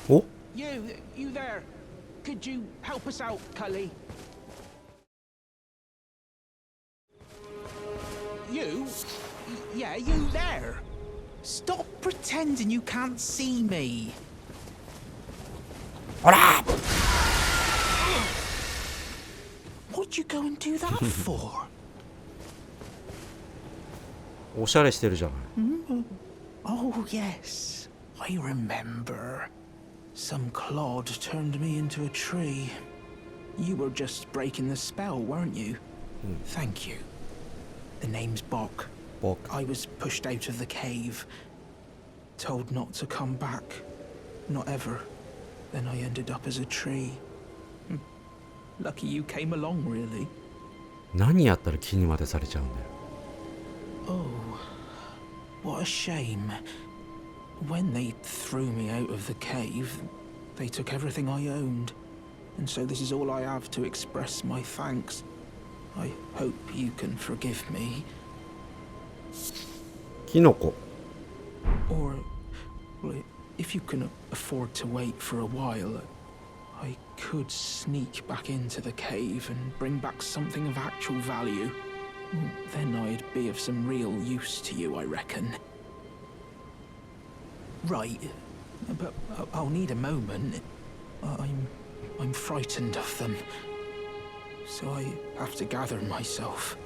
お You there? Could you help us out, Cully? You? Yeah, you there? Stop pretending you can't see me. ほら What'd you go and do that for? おしゃれしてるじゃない。Oh, yes. I remember. Some clod turned me into a tree. You were just breaking the spell, weren't you? Thank you. The name's Bok. Bok. I was pushed out of the cave. Told not to come back. Not ever. Then I ended up as a tree. Lucky you came along, really. 何やったら木にまでされちゃうんだよ。Oh, what a shame. When they threw me out of the cave, they took everything I owned. And so this is all I have to express my thanks. I hope you can forgive me. キノコ。 Or, well, if you can afford to wait for a while, I could sneak back into the cave and bring back something of actual value. Then I'd be of some real use to you, I reckon. Right, but I'll need a moment. I'm frightened of them, so I have to gather myself.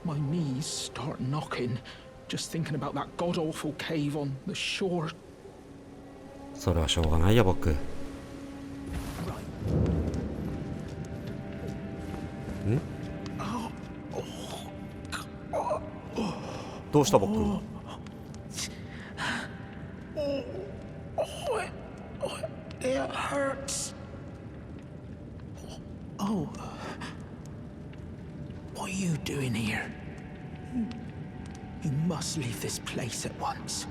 My knees start knocking, just thinking about that god-awful cave on the shore. それはしょうがないよ僕。ん？どうした僕？ It hurts. Oh. What are you doing here? You must leave this place at once.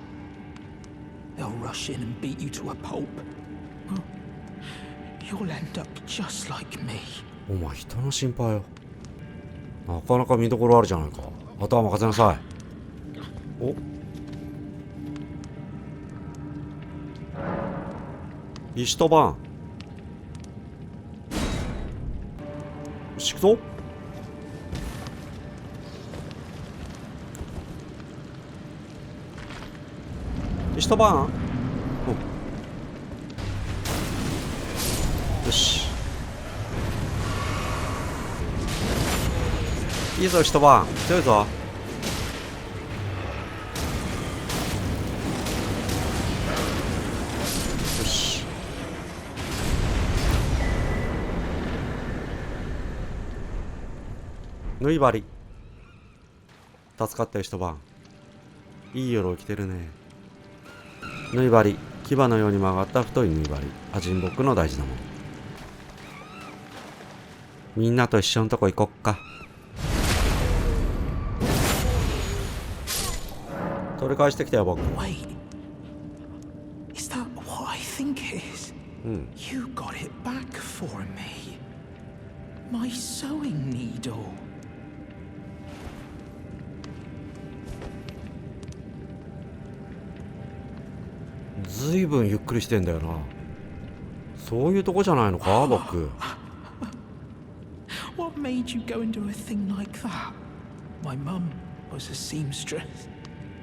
They'll rush in and beat you to a pulp. You'll end up just like me. お前人の心配よ。なかなか見どころあるじゃないか。あとは任せなさい。お？石とバン。よし行くぞ。石とバン。よし。いいぞ石とバン。強いぞ。縫い針。助かったよ一晩。いい鎧着てるね。縫い針、牙のように曲がった太い縫い針、アジンボックの大事なもの。みんなと一緒のとこ行こっか。取り返してきたよ僕。Wait, is that what I think it is? You got it back for me. My sewing needle. ずいぶんゆっくりしてんだよな。そういうとこじゃないのか僕。What made you go and do a thing like that? My mum was a seamstress,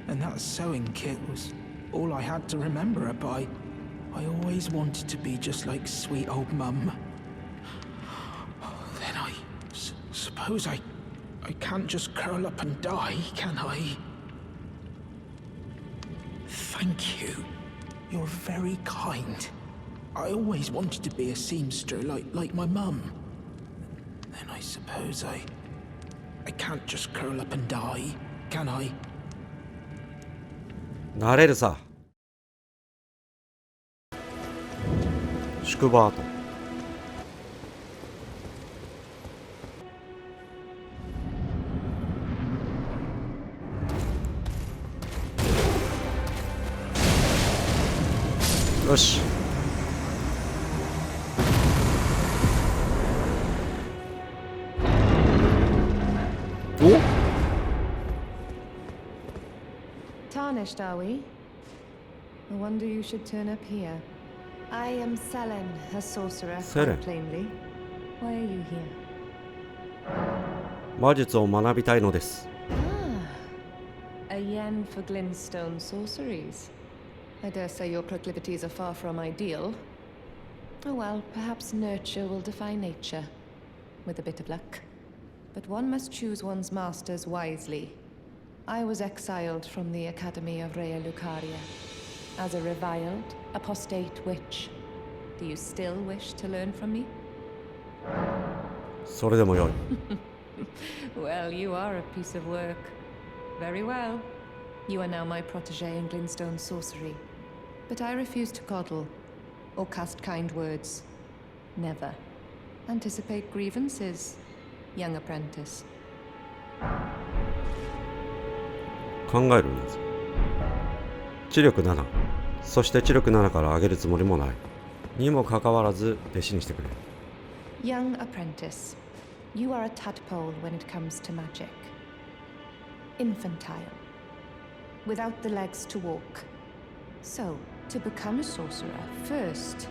and that sewing kit was all I had to remember her by. I always wanted to be just like sweet old mum. Then I suppose I can't just curl up and die, can I? Thank you. You're very kind. I always wanted to be a seamster like my mum. Then I suppose I can't just curl up and die, can I? 慣れるさ。宿場跡。よし。Tarnished, are we? No wonder you should turn up here. I am Selen, a sorcerer, Selen. quite plainly. Why are you here? 魔術を学びたいのです。A yen for glintstone sorceries. I dare say your proclivities are far from ideal. Oh well, perhaps nurture will defy nature, with a bit of luck. But one must choose one's masters wisely. I was exiled from the Academy of Rea Lucaria as a reviled, apostate witch. Do you still wish to learn from me? それでもよい。Well, you are a piece of work. Very well. You are now my protege in glintstone sorcery. But I refuse to coddle or cast kind words. Never. Anticipate grievances, young apprentice. 考えるんです。知力7。そして知力7から上げるつもりもない。にもかかわらず弟子にしてくれ。Young apprentice, you are a tadpole when it comes to magic. Infantile. Without the legs to walk. So, to become a sorcerer, first,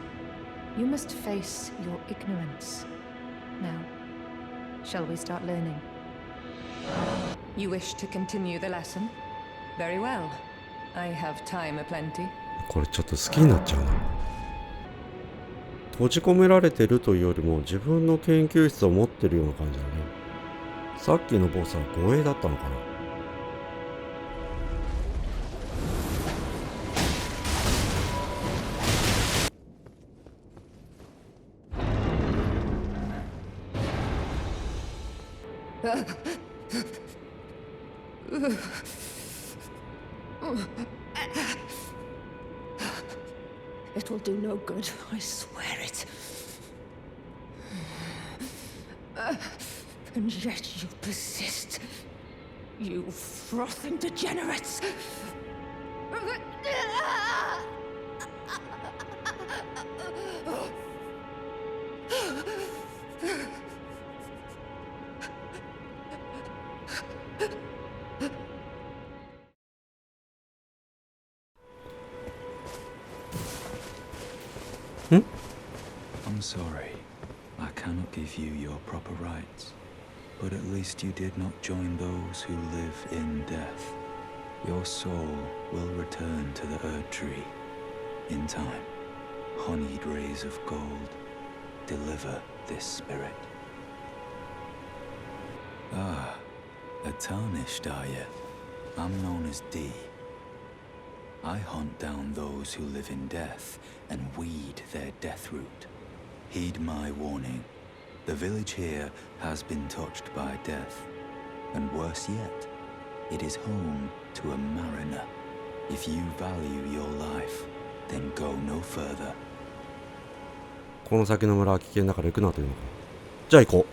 you must face your ignorance. Now, shall we start learning? You wish to continue the lesson? Very well. I have time aplenty. これちょっと好きになっちゃうな。閉じ込められてるというよりも自分の研究室を持ってるような感じだね。さっきのボスは護衛だったのかな。It will do no good, I swear it. And yet you persist. You frothing degenerates. I'm sorry. I cannot give you your proper rights. But at least you did not join those who live in death. Your soul will return to the Earth Tree. In time, honeyed rays of gold deliver this spirit. Ah, a tarnished are you? I'm known as D. I hunt down those who live in death and weed their death root. Heed my warning. The village here has been touched by death. And worse yet, it is home to a mariner. If you value your life, then go no further. この先の村は危険だから行くなというのか。じゃあ行こ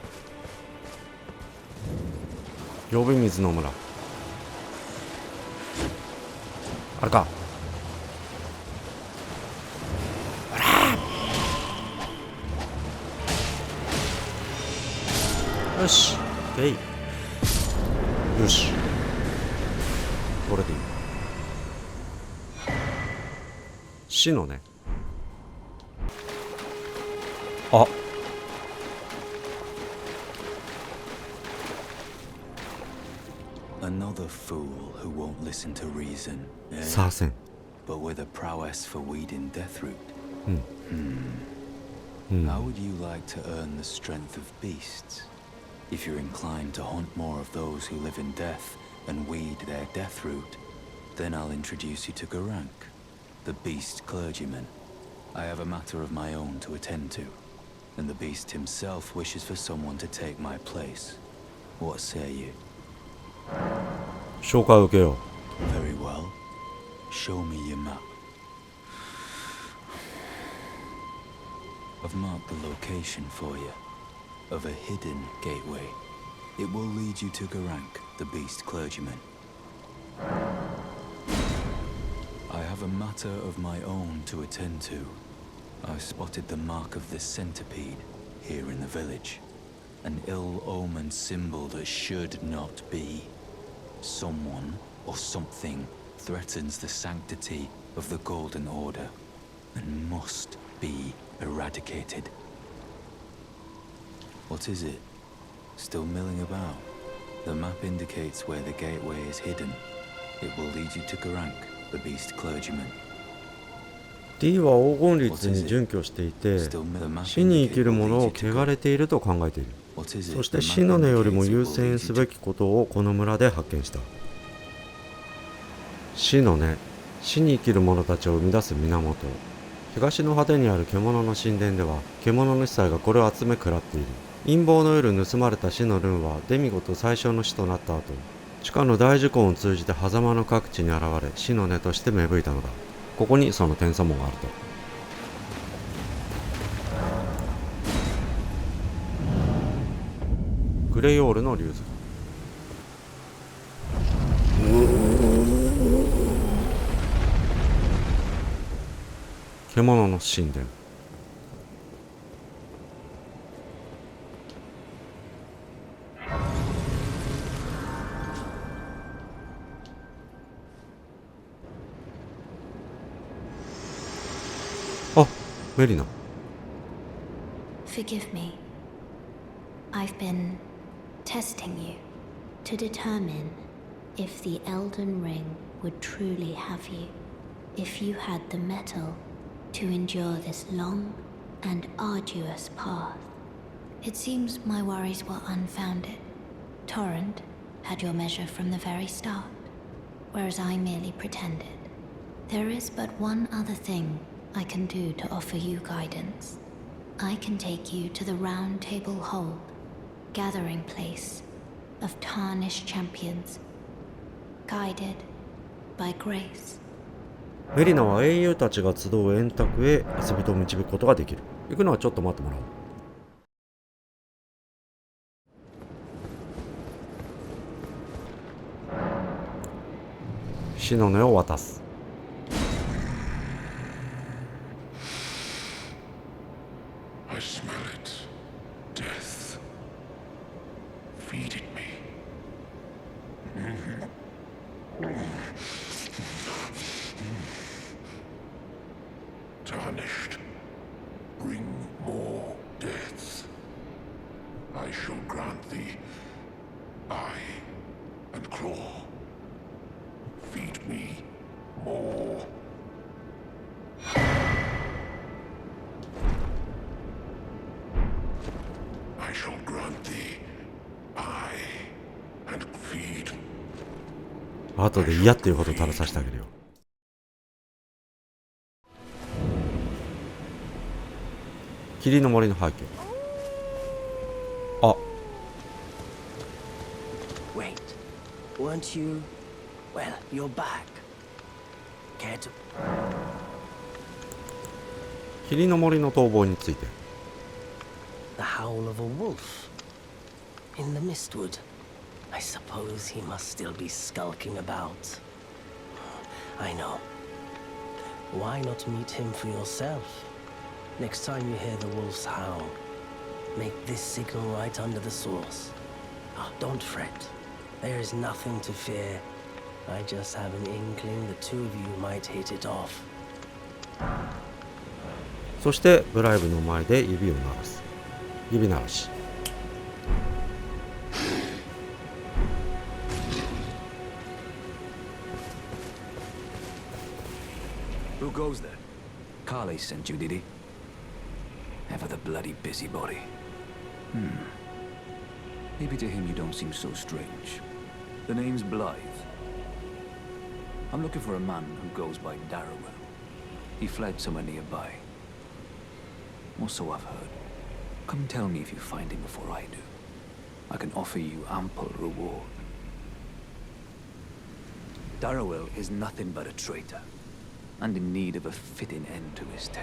う。呼び水の村。あれか。よし、オッケー。よし。これでいい。死のね。あ。Another fool who won't listen to reason, eh? さあせん。 But with a prowess for weeding death root. Hmm. How would you like to earn the strength of beasts? If you're inclined to hunt more of those who live in death and weed their death root, then I'll introduce you to Grank, the beast clergyman. I have a matter of my own to attend to, and the beast himself wishes for someone to take my place. What say you? 紹介を受けよ Very well. Show me your map. I've marked the location for you, of a hidden gateway. It will lead you to Grank, the beast clergyman. I have a matter of my own to attend to. I've spotted the mark of this centipede here in the village. An ill-omened symbol that should not be. Someone or something threatens the sanctity of the Golden Order and must be eradicated. What is it? Still milling about? The map indicates where the gateway is hidden. It will lead you to Grank, the beast clergyman. D は黄金律に準拠していて、死に生きる者を汚れていると考えている。そして死の根よりも優先すべきことをこの村で発見した。死の根、死に生きる者たちを生み出す源。東の果てにある獣の神殿では、獣の司祭がこれを集め食らっている。陰謀の夜盗まれた死のルンはデミゴと最小の死となった後、地下の大呪魂を通じて狭間の各地に現れ、死の根として芽吹いたのだ。ここにその転送門があると。グレイオールの竜図。獣の神殿。あ、メリナ。Forgive me. I've been testing you to determine if the Elden Ring would truly have you, if you had the mettle to endure this long and arduous path. It seems my worries were unfounded. Torrent had your measure from the very start, whereas I merely pretended. There is but one other thing I can do to offer you guidance. I can take you to the Round Table Hold, gathering place of tarnished champions, guided by grace. メリナは英雄たちが集う円卓へ遊びと導くことができる。行くのはちょっと待ってもらおう。死の根を渡す。I smell it. Death. Feeding me. Tarnished. Bring more deaths. I shall grant thee eye and claw. Feed me more. I shall grant thee eye and feed. 後で嫌っていうほど食べさせてあげるよ。霧の森の背景。あ、Wait, weren't you? Well, you're back. Care to? 霧の森の逃亡について。The howl of a wolf in the mistwood. I suppose he must still be skulking about. I know. Why not meet him for yourself? Next time you hear the wolf's howl, make this signal right under the source. Oh, don't fret. There is nothing to fear. I just have an inkling the two of you might hit it off. そしてブライブの前で指を鳴らす。指鳴らし。Who goes there? Carly sent you, did he? Ever the bloody busybody. Maybe to him you don't seem so strange. The name's Blythe. I'm looking for a man who goes by Darrowell. He fled somewhere nearby. Or so I've heard. Come tell me if you find him before I do. I can offer you ample reward. Darrowell is nothing but a traitor, and in need of a fitting end to his tale.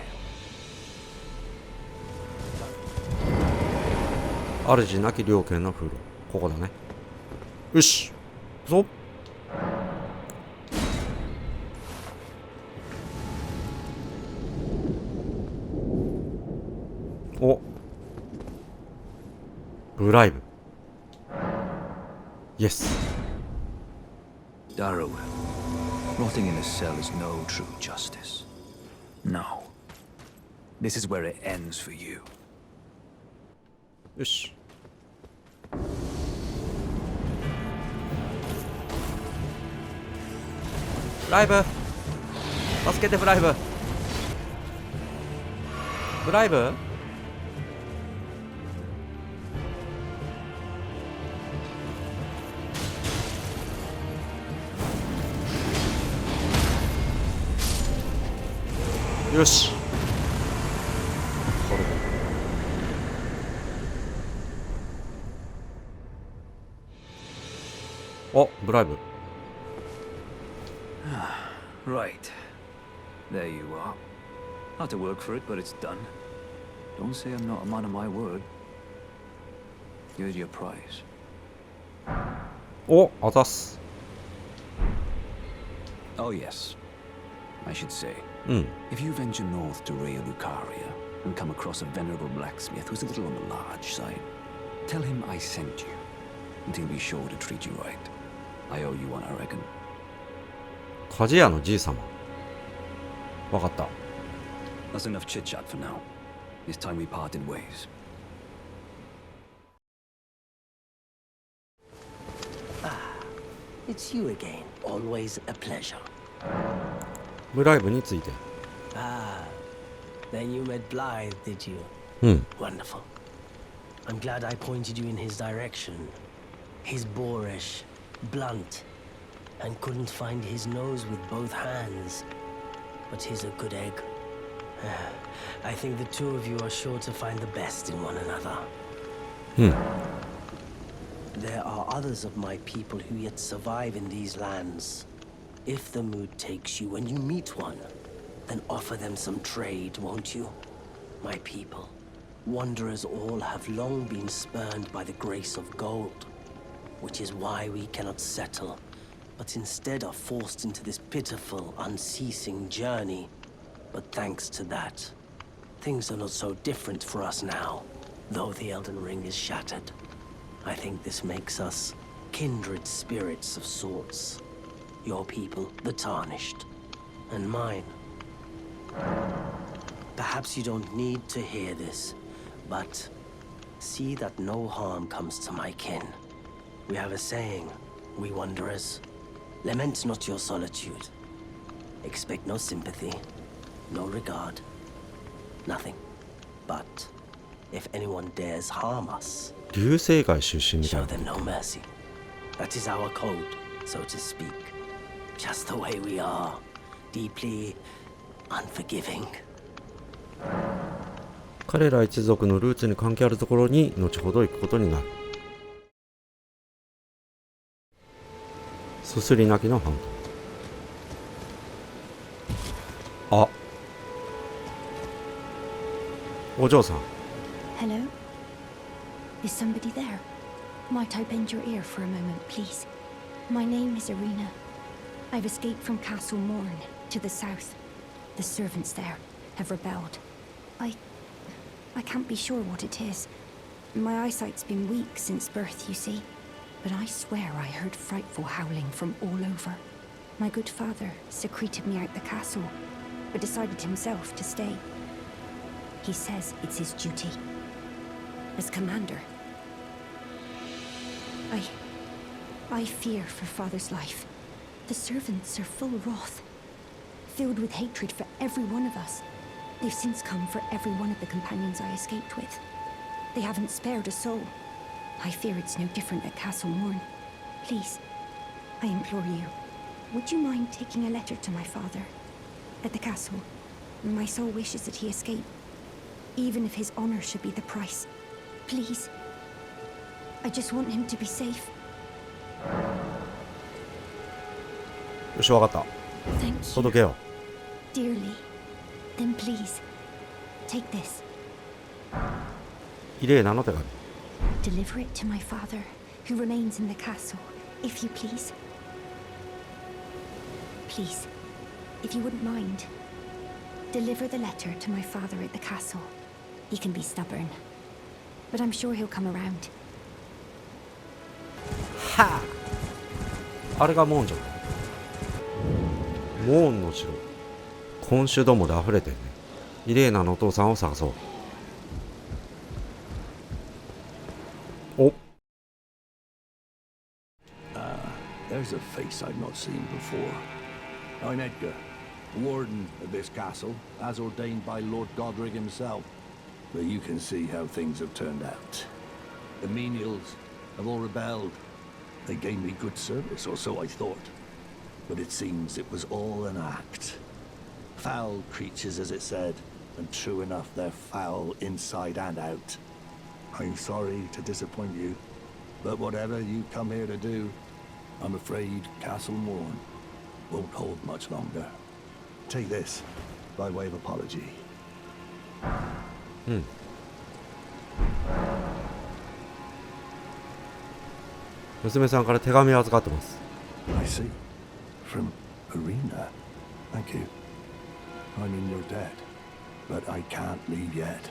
主なき猟犬の風呂。ここだね。よし。行くぞ。お。ブライブ。イエス。Darrowell. Rotting in a cell is no true justice. No. This is where it ends for you. よし。ブライブ、助けてブライブ。ブライブ。よし。これで。お、ブライブ。Right. There you are. Had to work for it, but it's done. Don't say I'm not a man of my word. Here's your prize. お、あざっす。Oh, yes. I should say. うん。 If you venture north to Rea Lucaria and come across a venerable blacksmith who's a little on the large side, tell him I sent you, and he'll be sure to treat you right. I owe you one, I reckon. 鍛冶屋のじいさま。わかった。 That's enough chit-chat for now. It's time we parted ways. It's you again. Always a pleasure. ブライブについて。 Then you met Blythe, did you? うん。 Wonderful. I'm glad I pointed you in his direction. He's boorish, blunt, and couldn't find his nose with both hands. But he's a good egg. I think the two of you are sure to find the best in one another. うん。 There are others of my people who yet survive in these lands. If the mood takes you when you meet one, then offer them some trade, won't you? My people, wanderers all have long been spurned by the grace of gold, which is why we cannot settle, but instead are forced into this pitiful, unceasing journey. But thanks to that, things are not so different for us now, though the Elden Ring is shattered. I think this makes us kindred spirits of sorts. Your people, the Tarnished, and mine. Perhaps you don't need to hear this, but see that no harm comes to my kin. We have a saying, we wanderers. Lament not your solitude. Expect no sympathy, no regard, nothing. But if anyone dares harm us, 流星街出身みたい show な。 them no mercy. That is our code, so to speak. Just the way we are, deeply unforgiving. 彼ら一族のルーツに関係あるところに後ほど行くことになる。すすり泣きのハント。あ、お嬢さん。 Hello? Is somebody there? Might I bend your ear for a moment, please? My name is Irina. I've escaped from Castle Morn to the south. The servants there have rebelled. I can't be sure what it is. My eyesight's been weak since birth, you see. But I swear I heard frightful howling from all over. My good father secreted me out the castle, but decided himself to stay. He says it's his duty. As commander, I fear for father's life. The servants are full of wrath, filled with hatred for every one of us. They've since come for every one of the companions I escaped with. They haven't spared a soul. I fear it's no different at Castle Morn. Please, I implore you, would you mind taking a letter to my father? At the castle, my sole wish is that he escape, even if his honor should be the price. Please. I just want him to be safe. よし、わかった。 Thank you. 届けよ Dearly. Then please, take this. う。イレーナの手紙。 Deliver it to my father, who remains in the castle, if you please. Please, if you wouldn't mind, deliver the letter to my father at the castle. He can be stubborn, but I'm sure he'll come around. はあ。あれがモンジョ。モーンの城。今週どもで溢れてるね。イレーナのお父さんを探そう。お、 There's a face I've not seen before. I'm Edgar, warden of this castle, as ordained by Lord Godric himself. But you can see how things have turned out. The menials have all rebelled. They gave me good service, or so I thought. But it seems it was all an act. Foul creatures, as it said, and true enough, they're foul inside and out. I'm sorry to disappoint you, but whatever you come here to do, I'm afraid Castle Morn won't hold much longer. Take this, by way of apology. 娘さんから手紙を預かってます。 I see. From Arena. Thank you. I'm in your debt, but I can't leave yet.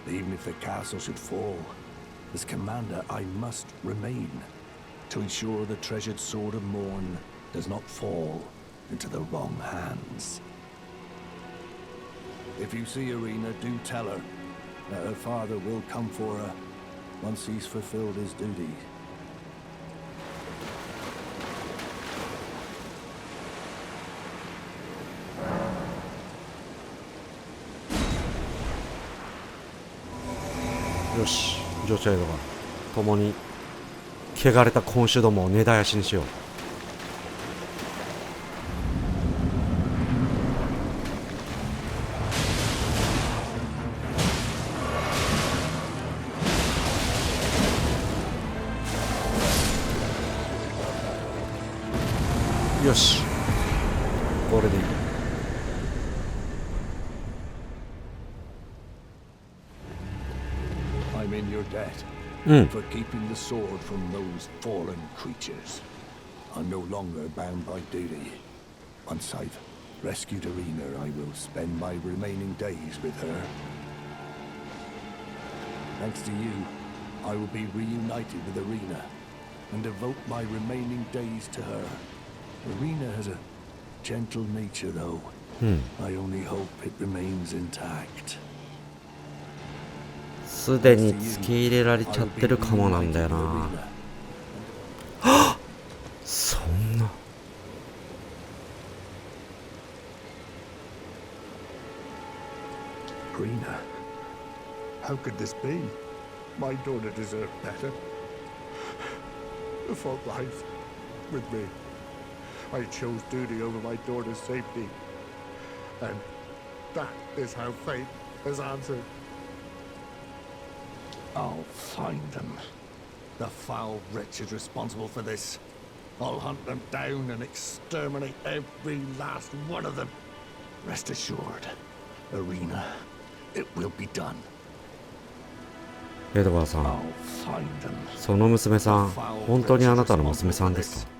Even if the castle should fall, as commander, I must remain to ensure the treasured sword of Morn does not fall into the wrong hands. If you see Arena, do tell her that her father will come for her once he's fulfilled his duty. よし、ジョチョエドが共に汚れた今週どもを根絶やしにしよう。よし、これでいい。I'm in your debt for keeping the sword from those fallen creatures. I'm no longer bound by duty. Once I've rescued Arena, I will spend my remaining days with her. Thanks to you, I will be reunited with Arena and devote my remaining days to her. Arena has a gentle nature, though. I only hope it remains intact. すでに付け入れられちゃってるかもなんだよな。はっ、そんな。Arena, how could this be? My daughter deserved better. The fault lies with me. I chose duty over my daughter's safety. And that is how fate has answered. I'll find them. The foul wretches responsible for this. I'll hunt them down and exterminate every last one of them. Rest assured, Arena, it will be done. エドガーさん、 I'll find them. その娘さん、本当にあなたの娘さんですか？